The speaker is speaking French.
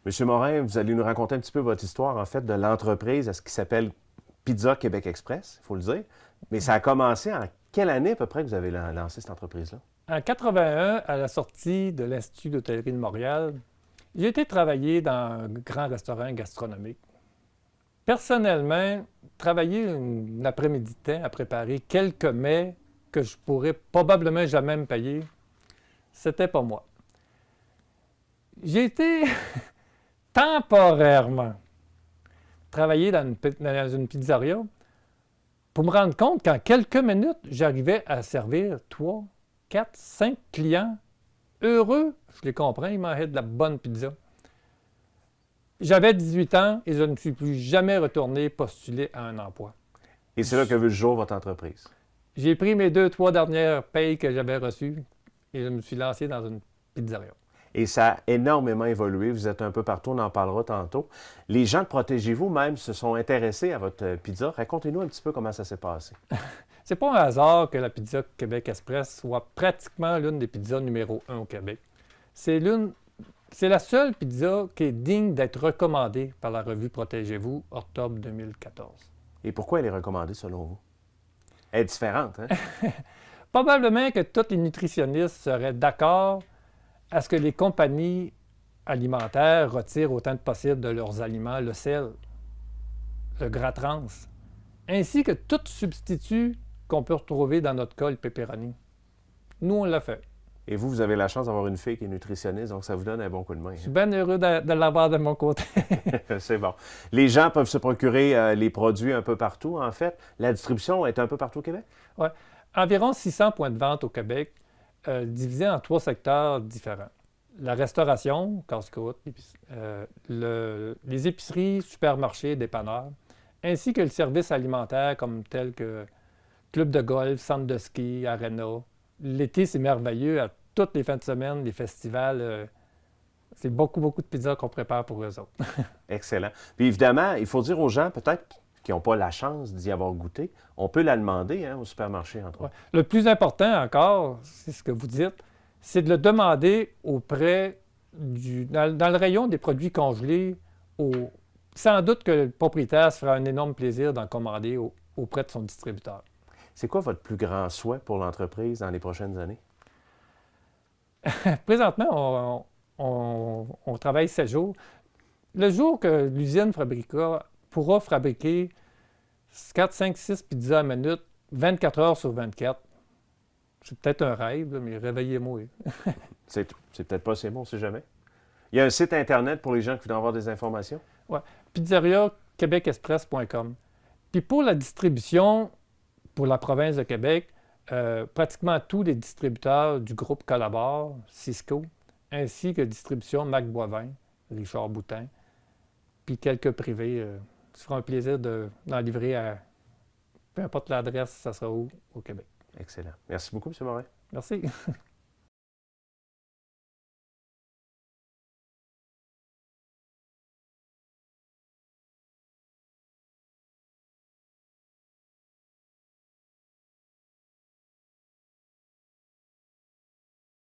Monsieur Morin, vous allez nous raconter un petit peu votre histoire, en fait, de l'entreprise, ce qui s'appelle Pizza Québec Express, il faut le dire. Mais ça a commencé en quelle année à peu près que vous avez lancé cette entreprise-là? En 81, à la sortie de l'Institut d'hôtellerie de Montréal, j'ai été travailler dans un grand restaurant gastronomique. Personnellement, travailler une après-midi de temps à préparer quelques mets que je pourrais probablement jamais me payer, c'était pas moi. J'ai été temporairement travailler dans une pizzeria pour me rendre compte qu'en quelques minutes, j'arrivais à servir 3, 4, 5 clients heureux. Je les comprends, ils mangeaient de la bonne pizza. J'avais 18 ans et je ne suis plus jamais retourné postuler à un emploi. Et c'est là que vu le jour votre entreprise. J'ai pris mes 2, 3 dernières payes que j'avais reçues et je me suis lancé dans une pizzeria. Et ça a énormément évolué. Vous êtes un peu partout, on en parlera tantôt. Les gens de Protégez-vous même se sont intéressés à votre pizza. Racontez-nous un petit peu comment ça s'est passé. C'est pas un hasard que la pizza Québec Express soit pratiquement l'une des pizzas numéro 1 au Québec. C'est la seule pizza qui est digne d'être recommandée par la revue Protégez-vous, octobre 2014. Et pourquoi elle est recommandée selon vous? Elle est différente, hein? Probablement que tous les nutritionnistes seraient d'accord à ce que les compagnies alimentaires retirent autant que possible de leurs aliments le sel, le gras trans, ainsi que tout substitut qu'on peut retrouver dans notre cas, le pepperoni. Nous, on l'a fait. Et vous avez la chance d'avoir une fille qui est nutritionniste, donc ça vous donne un bon coup de main. Je suis bien heureux de l'avoir de mon côté. C'est bon. Les gens peuvent se procurer les produits un peu partout, en fait. La distribution est un peu partout au Québec? Ouais. Environ 600 points de vente au Québec, divisés en 3 secteurs différents. La restauration, casse-croûte, les épiceries, supermarchés, dépanneurs, ainsi que le service alimentaire comme tel que club de golf, centre de ski, arena. L'été, c'est merveilleux. À toutes les fins de semaine, les festivals, c'est beaucoup, beaucoup de pizzas qu'on prépare pour eux autres. Excellent. Puis évidemment, il faut dire aux gens, peut-être, qui n'ont pas la chance d'y avoir goûté, on peut la demander au supermarché, entre autres. Le plus important encore, c'est ce que vous dites, c'est de le demander auprès dans le rayon des produits congelés. Sans doute que le propriétaire se fera un énorme plaisir d'en commander auprès de son distributeur. C'est quoi votre plus grand souhait pour l'entreprise dans les prochaines années? Présentement, on travaille 7 jours. Le jour que l'usine pourra fabriquer 4, 5, 6 pizzas à minute, 24 heures sur 24, c'est peut-être un rêve, là, mais réveillez-moi. C'est peut-être pas assez bon, on ne sait jamais. Il y a un site Internet pour les gens qui voudraient avoir des informations? Ouais. Pizzeria-québecexpress.com. Puis pour la distribution, pour la province de Québec, pratiquement tous les distributeurs du groupe collaborent, Cisco, ainsi que distribution Mac Boivin, Richard Boutin, puis quelques privés. Ça fera un plaisir d'en livrer à peu importe l'adresse, ça sera où au Québec. Excellent. Merci beaucoup, M. Morin. Merci.